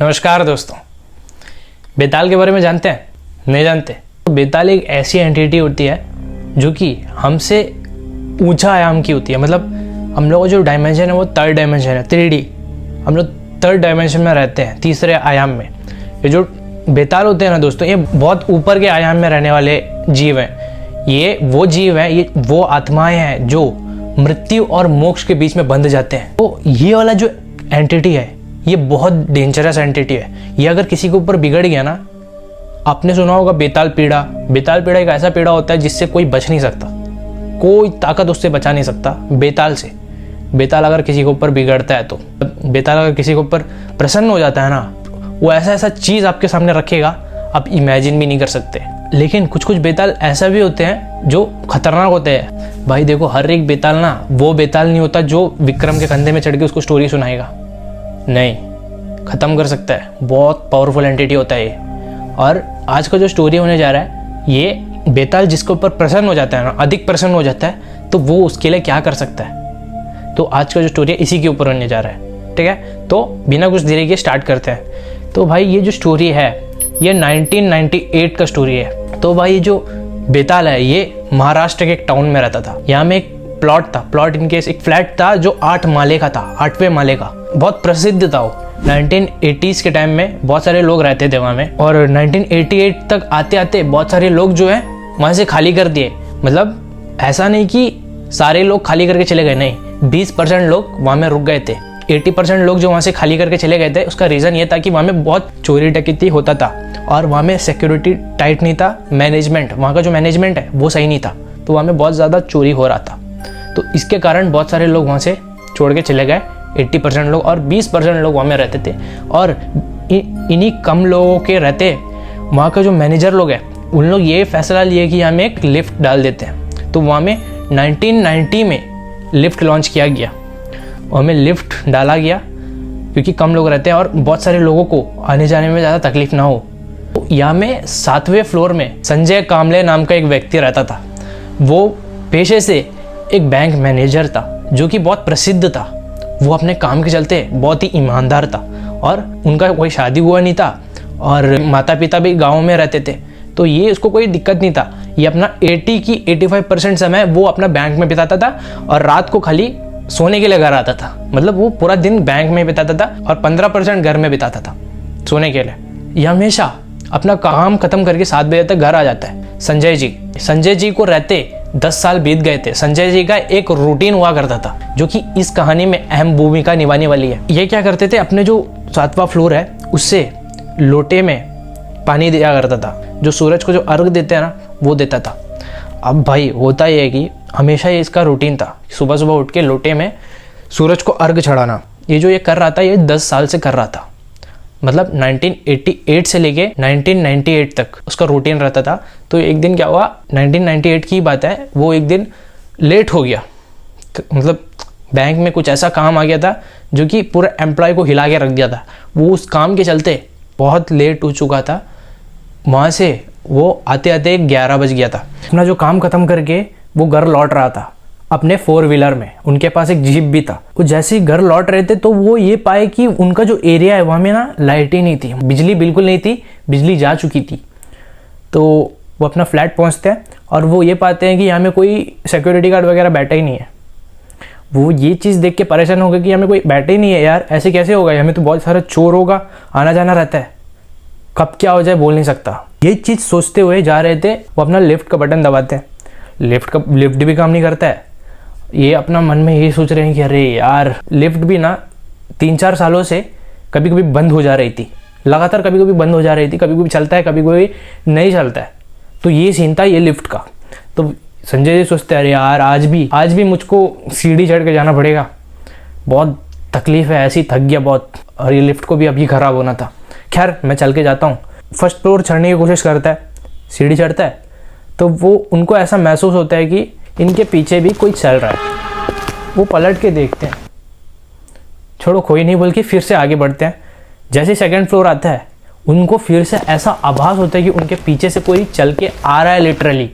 नमस्कार दोस्तों, बेताल के बारे में जानते हैं? नहीं जानते? तो बेताल एक ऐसी एंटिटी होती है जो कि हमसे ऊंचा आयाम की होती है। मतलब हम लोगों का जो डायमेंशन है वो थर्ड डायमेंशन है, 3D। हम लोग थर्ड डायमेंशन में रहते हैं, तीसरे आयाम में। ये जो बेताल होते हैं ना दोस्तों, ये बहुत ऊपर के आयाम में रहने वाले जीव हैं। ये वो जीव हैं, ये वो आत्माएं हैं जो मृत्यु और मोक्ष के बीच में बंध जाते हैं। तो ये वाला जो एंटिटी है ये बहुत डेंजरस एंटिटी है। ये अगर किसी के ऊपर बिगड़ गया ना, आपने सुना होगा बेताल पीड़ा। बेताल पीड़ा एक ऐसा पीड़ा होता है जिससे कोई बच नहीं सकता, कोई ताकत उससे बचा नहीं सकता बेताल से। बेताल अगर किसी के ऊपर बिगड़ता है तो, बेताल अगर किसी के ऊपर प्रसन्न हो जाता है ना, वो ऐसा ऐसा चीज़ आपके सामने रखेगा आप इमेजिन भी नहीं कर सकते। लेकिन कुछ कुछ बेताल ऐसा भी होते हैं जो खतरनाक होते हैं। भाई देखो, हर एक बेताल ना वो बेताल नहीं होता जो विक्रम के कंधे में चढ़ के उसको स्टोरी सुनाएगा। नहीं, ख़त्म कर सकता है। बहुत पावरफुल एंटिटी होता है ये। और आज का जो स्टोरी होने जा रहा है, ये बेताल जिसके ऊपर प्रसन्न हो जाता है ना, अधिक प्रसन्न हो जाता है, तो वो उसके लिए क्या कर सकता है। तो आज का जो स्टोरी है इसी के ऊपर होने जा रहा है, ठीक है। तो बिना कुछ देरी के स्टार्ट करते हैं। तो भाई ये जो स्टोरी है ये 1998 का स्टोरी है। तो भाई ये जो बेताल है ये महाराष्ट्र के एक टाउन में रहता था। यहाँ में एक प्लॉट था, प्लॉट इन केस एक फ्लैट था जो 8 माले का था, 8वें माले का। बहुत प्रसिद्ध था वो। 1980s के टाइम में बहुत सारे लोग रहते थे वहाँ में, और 1988 तक आते आते बहुत सारे लोग जो है वहाँ से खाली कर दिए। मतलब ऐसा नहीं कि सारे लोग खाली करके चले गए, नहीं, 20% लोग वहाँ में रुक गए थे। 80% लोग जो वहाँ से खाली करके चले गए थे, उसका रीज़न ये था कि वहाँ में बहुत चोरी डकैती होता था और वहाँ में सिक्योरिटी टाइट नहीं था। मैनेजमेंट, वहाँ का जो मैनेजमेंट है वो सही नहीं था, तो वहाँ में बहुत ज़्यादा चोरी हो रहा था। तो इसके कारण बहुत सारे लोग वहाँ से छोड़ के चले गए, 80% लोग, और 20% लोग वहाँ में रहते थे। और इन्हीं कम लोगों के रहते वहाँ का जो मैनेजर लोग हैं, उन लोग ये फैसला लिए कि हमें एक लिफ्ट डाल देते हैं। तो वहाँ में 1990 में लिफ्ट लॉन्च किया गया, वहाँ में लिफ्ट डाला गया क्योंकि कम लोग रहते हैं और बहुत सारे लोगों को आने जाने में ज़्यादा तकलीफ ना हो। तो यहाँ में 7वें फ्लोर में संजय कामले नाम का एक व्यक्ति रहता था। वो पेशे से एक बैंक मैनेजर था जो कि बहुत प्रसिद्ध था। वो अपने काम के चलते बहुत ही ईमानदार था और उनका कोई शादी हुआ नहीं था और माता पिता भी गाँव में रहते थे, तो ये उसको कोई दिक्कत नहीं था। ये अपना 85% समय वो अपना बैंक में बिताता था और रात को खाली सोने के लिए घर आता था। मतलब वो पूरा दिन बैंक में बिताता था और 15% घर में बिताता था सोने के लिए। ये हमेशा अपना काम खत्म करके 7 बजे तक घर आ जाता है। संजय जी को रहते 10 साल बीत गए थे। संजय जी का एक रूटीन हुआ करता था जो कि इस कहानी में अहम भूमिका निभाने वाली है। ये क्या करते थे, अपने जो 7वां फ्लोर है उससे लोटे में पानी दिया करता था। जो सूरज को जो अर्घ देते हैं ना, वो देता था। अब भाई होता ये है कि हमेशा ये इसका रूटीन था, सुबह सुबह उठ के लोटे में सूरज को अर्घ चढ़ाना। ये जो ये कर रहा था, ये 10 साल से कर रहा था। मतलब 1988 से लेके 1998 तक उसका रूटीन रहता था। तो एक दिन क्या हुआ, 1998 की बात है, वो एक दिन लेट हो गया। मतलब बैंक में कुछ ऐसा काम आ गया था जो कि पूरे एम्प्लॉय को हिला के रख दिया था। वो उस काम के चलते बहुत लेट हो चुका था। वहाँ से वो आते आते 11 बज गया था। अपना जो काम ख़त्म करके वो घर लौट रहा था अपने 4 व्हीलर में। उनके पास एक जीप भी था। वो जैसे ही घर लौट रहे थे तो वो ये पाए कि उनका जो एरिया है वहाँ में ना लाइट ही नहीं थी, बिजली बिल्कुल नहीं थी, बिजली जा चुकी थी। तो वो अपना फ्लैट पहुँचते हैं और वो ये पाते हैं कि यहाँ में कोई सिक्योरिटी गार्ड वगैरह बैठा ही नहीं है। वो ये चीज़ देख के परेशान हो गए कि हमें कोई बैठे ही नहीं है यार, ऐसे कैसे होगा, हमें तो बहुत सारा चोर होगा, आना जाना रहता है, कब क्या हो जाए बोल नहीं सकता। ये चीज़ सोचते हुए जा रहे थे। वो अपना लिफ्ट का बटन दबाते हैं, लिफ्ट भी काम नहीं करता है। ये अपना मन में यही सोच रहे हैं कि अरे यार, लिफ्ट भी ना 3-4 सालों से कभी कभी बंद हो जा रही थी, लगातार कभी कभी बंद हो जा रही थी, कभी कभी चलता है, कभी कभी नहीं चलता है। तो ये सीन था ये लिफ्ट का। तो संजय जी सोचते हैं अरे यार, आज भी मुझको सीढ़ी चढ़ के जाना पड़ेगा, बहुत तकलीफ है, ऐसी थक गया बहुत, और ये लिफ्ट को भी अभी ख़राब होना था। खैर मैं चल के जाता हूँ। फर्स्ट फ्लोर चढ़ने की कोशिश करता है, सीढ़ी चढ़ता है, तो वो उनको ऐसा महसूस होता है कि इनके पीछे भी कोई चल रहा है। वो पलट के देखते हैं, छोड़ो कोई नहीं बोल के फिर से आगे बढ़ते हैं। जैसे सेकंड फ्लोर आता है, उनको फिर से ऐसा आभास होता है कि उनके पीछे से कोई चल के आ रहा है लिटरली।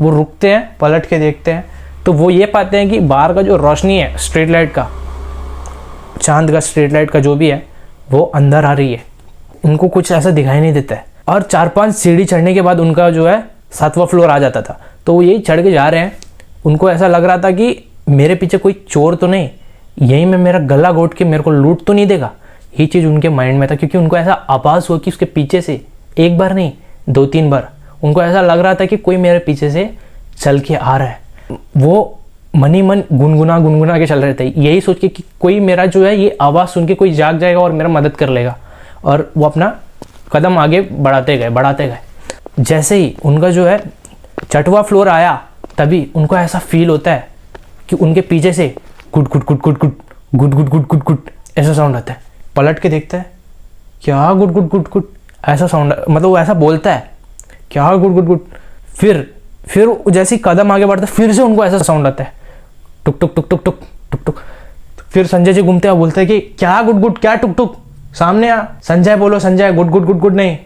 वो रुकते हैं, पलट के देखते हैं, तो वो ये पाते हैं कि बाहर का जो रोशनी है स्ट्रीट लाइट का, चांद का स्ट्रीट लाइट का जो भी है, वो अंदर आ रही है। उनको कुछ ऐसा दिखाई नहीं देता है। और 4-5 सीढ़ी चढ़ने के बाद उनका जो है 7वां फ्लोर आ जाता था। तो वो यही चढ़ के जा रहे हैं, उनको ऐसा लग रहा था कि मेरे पीछे कोई चोर तो नहीं, यहीं में मेरा गला घोट के मेरे को लूट तो नहीं देगा। ये चीज़ उनके माइंड में था, क्योंकि उनको ऐसा आभास हुआ कि उसके पीछे से एक बार नहीं 2-3 बार उनको ऐसा लग रहा था कि कोई मेरे पीछे से चल के आ रहा है। वो मनी मन गुनगुना के चल रहे थे, यही सोच के कि कोई मेरा जो है ये आवाज़ सुन के कोई जाग जाएगा और मेरा मदद कर लेगा। और वो अपना कदम आगे बढ़ाते गए। जैसे ही उनका जो है 6वां फ्लोर आया, तभी उनको ऐसा फील होता है कि उनके पीछे से गुट गुट गुट गुट गुट गुट गुट गुट गुट गुट ऐसा साउंड आता है। पलट के देखता है, क्या गुट गुट गुट गुट ऐसा साउंड, मतलब वो ऐसा बोलता है, क्या गुट गुट गुट। फिर जैसे ही कदम आगे बढ़ता है, फिर से उनको ऐसा साउंड आता है, टुक टुक टुक टुक टुक टुक टुक। फिर संजय जी घूमते हैं, बोलते हैं कि क्या गुट गुट, क्या टुक टुक, सामने आ, संजय बोलो, संजय, गुट गुट गुट गुट नहीं,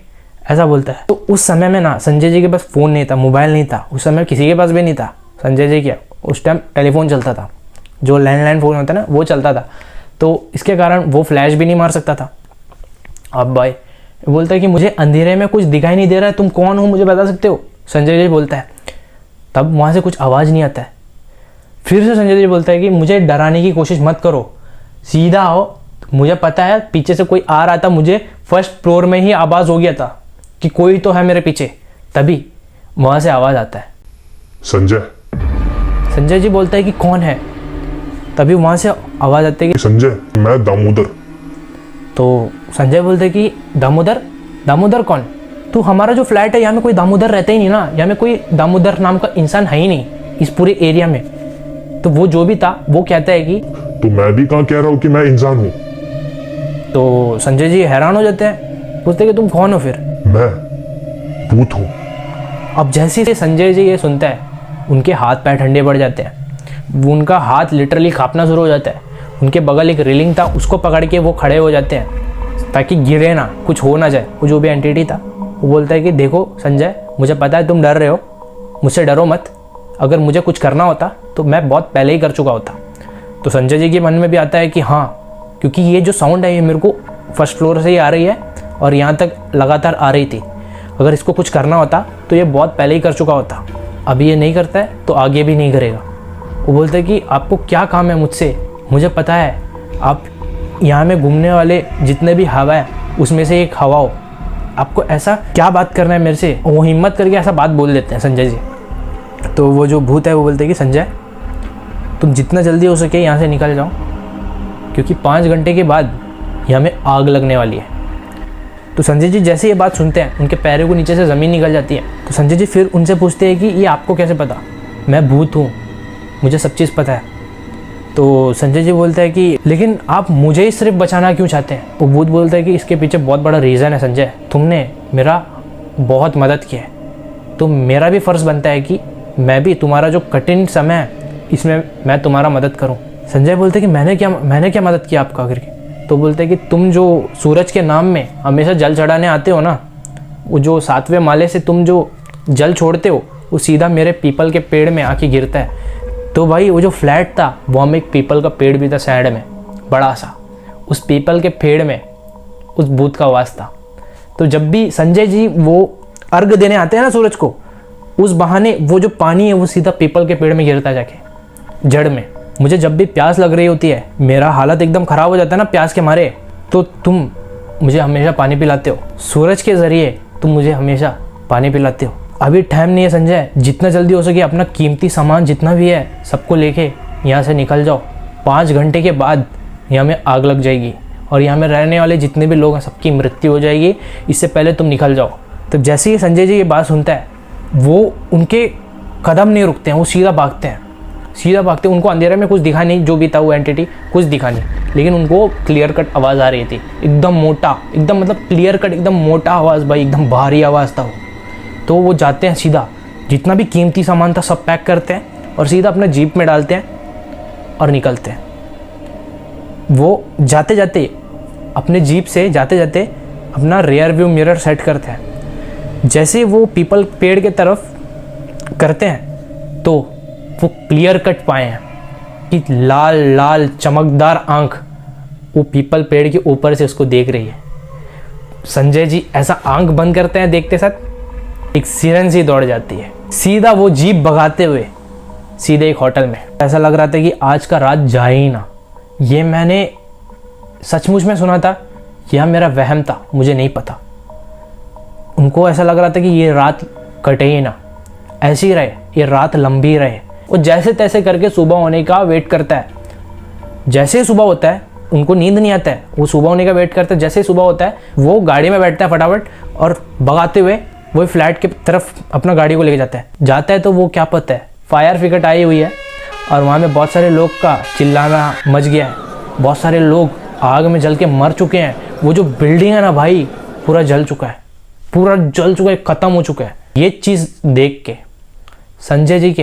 ऐसा बोलता है। तो उस समय में ना संजय जी के पास फ़ोन नहीं था, मोबाइल नहीं था, उस समय किसी के पास भी नहीं था। संजय जी क्या, उस टाइम टेलीफोन चलता था, जो लैंडलाइन फ़ोन होता है ना, वो चलता था। तो इसके कारण वो फ्लैश भी नहीं मार सकता था। अब भाई बोलता है कि मुझे अंधेरे में कुछ दिखाई नहीं दे रहा है, तुम कौन हो, मुझे बता सकते हो? संजय जी बोलता है। तब वहाँ से कुछ आवाज़ नहीं आता है। फिर से संजय जी बोलता है कि मुझे डराने की कोशिश मत करो, सीधा आओ, मुझे पता है पीछे से कोई आ रहा था, मुझे फर्स्ट फ्लोर में ही आवाज़ हो गया था कि कोई तो है मेरे पीछे। तभी वहाँ से आवाज़ आता है, संजय जी बोलता है कि कौन है? तभी वहाँ से आवाज़ आती है कि संजय, मैं दामोदर। तो संजय बोलते हैं कि दामोदर कौन? तो हमारा जो फ्लैट है यहाँ में कोई दामोदर रहता ही नहीं ना, यहाँ में कोई दामोदर नाम का इंसान है ही नहीं इस पूरे एरिया में। तो वो जो भी था वो कहता है कि तो मैं भी कहाँ कह रहा हूँ कि मैं इंसान हूँ। तो संजय जी हैरान हो जाते हैं, पूछते हैं कि तुम कौन हो? फिर मैं भूत हूँ। अब जैसे ही संजय जी ये सुनता है, उनके हाथ पैर ठंडे पड़ जाते हैं, वो उनका हाथ लिटरली कांपना शुरू हो जाता है। उनके बगल एक रेलिंग था, उसको पकड़ के वो खड़े हो जाते हैं ताकि गिरे ना, कुछ हो ना जाए। वो जो भी एंटिटी था वो बोलता है कि देखो संजय, मुझे पता है तुम डर रहे हो, मुझसे डरो मत, अगर मुझे कुछ करना होता तो मैं बहुत पहले ही कर चुका होता। तो संजय जी के मन में भी आता है कि हाँ, क्योंकि ये जो साउंड है ये मेरे को फर्स्ट फ्लोर से ही आ रही है और यहाँ तक लगातार आ रही थी, अगर इसको कुछ करना होता तो ये बहुत पहले ही कर चुका होता, अभी ये नहीं करता है तो आगे भी नहीं करेगा। वो बोलते हैं कि आपको क्या काम है मुझसे? मुझे पता है आप यहाँ में घूमने वाले जितने भी हवा है उसमें से एक हवा हो, आपको ऐसा क्या बात करना है मेरे से? वो हिम्मत करके ऐसा बात बोल देते हैं संजय जी। तो वो जो भूत है वो बोलते हैं कि संजय, तुम जितना जल्दी हो सके यहाँ से निकल जाओ, क्योंकि 5 घंटे के बाद यहाँ में आग लगने वाली है। तो संजय जी जैसे ये बात सुनते हैं, उनके पैरों को नीचे से ज़मीन निकल जाती है। तो संजय जी फिर उनसे पूछते हैं कि ये आपको कैसे पता? मैं भूत हूँ, मुझे सब चीज़ पता है। तो संजय जी बोलते हैं कि लेकिन आप मुझे ही सिर्फ बचाना क्यों चाहते हैं? वो भूत बोलता है कि इसके पीछे बहुत बड़ा रीज़न है संजय, तुमने मेरा बहुत मदद की है, तो मेरा भी फ़र्ज़ बनता है कि मैं भी तुम्हारा जो कठिन समय है इसमें मैं तुम्हारा मदद करूं। संजय बोलते हैं कि मैंने क्या मदद किया आपका करके? तो बोलते हैं कि तुम जो सूरज के नाम में हमेशा जल चढ़ाने आते हो ना, वो जो 7वें माले से तुम जो जल छोड़ते हो वो सीधा मेरे पीपल के पेड़ में आके गिरता है। तो भाई वो जो फ्लैट था वो हमें एक पीपल का पेड़ भी था साइड में बड़ा सा, उस पीपल के पेड़ में उस भूत का वास था। तो जब भी संजय जी वो अर्घ देने आते हैं ना सूरज को, उस बहाने वो जो पानी है वो सीधा पीपल के पेड़ में गिरता है जाके जड़ में। मुझे जब भी प्यास लग रही होती है, मेरा हालत एकदम ख़राब हो जाता है ना प्यास के मारे, तो तुम मुझे हमेशा पानी पिलाते हो, सूरज के ज़रिए तुम मुझे हमेशा पानी पिलाते हो। अभी टाइम नहीं है संजय, जितना जल्दी हो सके अपना कीमती सामान जितना भी है सबको लेके यहाँ से निकल जाओ। 5 घंटे के बाद यहाँ में आग लग जाएगी और यहाँ में रहने वाले जितने भी लोग हैं सबकी मृत्यु हो जाएगी, इससे पहले तुम निकल जाओ। तो जैसे ही संजय जी ये बात सुनता है, वो उनके कदम नहीं रुकते हैं, वो सीधा भागते हैं। उनको अंधेरे में कुछ दिखा नहीं, जो भी था वो एंटिटी कुछ दिखा नहीं, लेकिन उनको क्लियर कट आवाज़ आ रही थी, एकदम मोटा, एकदम मतलब क्लियर कट एकदम मोटा आवाज़ भाई, एकदम भारी आवाज़ था वो। तो वो जाते हैं सीधा, जितना भी कीमती सामान था सब पैक करते हैं और सीधा अपना जीप में डालते हैं और निकलते हैं। वो जाते जाते अपने जीप से अपना रियर व्यू मिरर सेट करते हैं। जैसे वो पीपल पेड़ के तरफ करते हैं तो वो क्लियर कट पाए हैं कि लाल लाल चमकदार आंख वो पीपल पेड़ के ऊपर से उसको देख रही है। संजय जी ऐसा आंख बंद करते हैं देखते साथ एक सिरन सी दौड़ जाती है, सीधा वो जीप भगाते हुए सीधे एक होटल में। ऐसा लग रहा था कि आज का रात जाए ही ना। ये मैंने सचमुच में सुना था या मेरा वहम था, मुझे नहीं पता। उनको ऐसा लग रहा था कि ये रात कटे ही ना, ऐसी रहे, ये रात लंबी रहे। वो जैसे तैसे करके सुबह होने का वेट करता है। जैसे ही सुबह होता है उनको नींद नहीं आता है, वो सुबह होने का वेट करता है। जैसे ही सुबह होता है वो गाड़ी में बैठता है फटाफट और भगाते हुए वो फ्लैट की तरफ अपना गाड़ी को लेके जाता है तो वो क्या पता है फायर ब्रिगेड आई हुई है और वहाँ में बहुत सारे लोग का चिल्लाना मच गया है। बहुत सारे लोग आग में जल के मर चुके हैं। वो जो बिल्डिंग है ना भाई, पूरा जल चुका है, ख़त्म हो चुका है। ये चीज़ देख के संजय जी के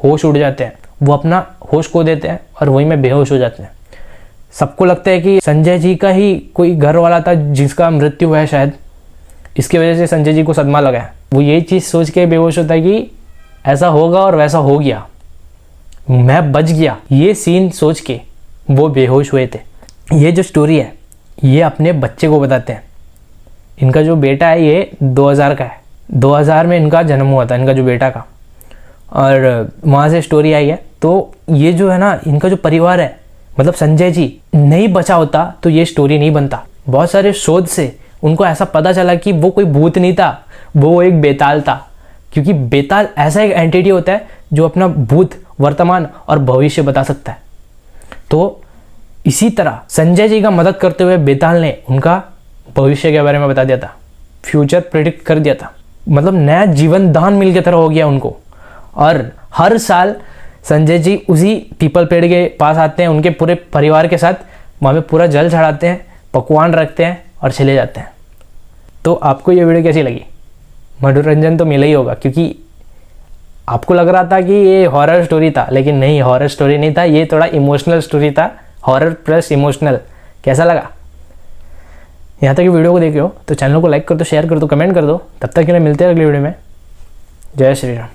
होश उड़ जाते हैं, वो अपना होश खो देते हैं और वहीं में बेहोश हो जाते हैं। सबको लगता है कि संजय जी का ही कोई घर वाला था जिसका मृत्यु हुआ है शायद, इसकी वजह से संजय जी को सदमा लगा है। वो ये चीज़ सोच के बेहोश होता है कि ऐसा होगा और वैसा हो गया, मैं बच गया। ये सीन सोच के वो बेहोश हुए थे। ये जो स्टोरी है ये अपने बच्चे को बताते हैं। इनका जो बेटा है ये 2000 का है, 2000 में इनका जन्म हुआ था, इनका जो बेटा का, और वहाँ से स्टोरी आई है। तो ये जो है ना, इनका जो परिवार है, मतलब संजय जी नहीं बचा होता तो ये स्टोरी नहीं बनता। बहुत सारे शोध से उनको ऐसा पता चला कि वो कोई भूत नहीं था, वो एक बेताल था। क्योंकि बेताल ऐसा एक एंटिटी होता है जो अपना भूत, वर्तमान और भविष्य बता सकता है। तो इसी तरह संजय जी का मदद करते हुए बेताल ने उनका भविष्य के बारे में बता दिया था, फ्यूचर प्रेडिक्ट कर दिया था। मतलब नया जीवन दान मिल के तरह हो गया उनको। और हर साल संजय जी उसी पीपल पेड़ के पास आते हैं उनके पूरे परिवार के साथ, वहाँ पे पूरा जल चढ़ाते हैं, पकवान रखते हैं और चले जाते हैं। तो आपको ये वीडियो कैसी लगी? मनोरंजन तो मिला ही होगा, क्योंकि आपको लग रहा था कि ये हॉरर स्टोरी था, लेकिन नहीं, हॉरर स्टोरी नहीं था, ये थोड़ा इमोशनल स्टोरी था, हॉरर प्लस इमोशनल। कैसा लगा? यहाँ तक वीडियो को देखे हो तो चैनल को लाइक कर दो, शेयर कर दो, कमेंट कर दो। तब तक के लिए मिलते हैं अगली वीडियो में। जय श्री राम।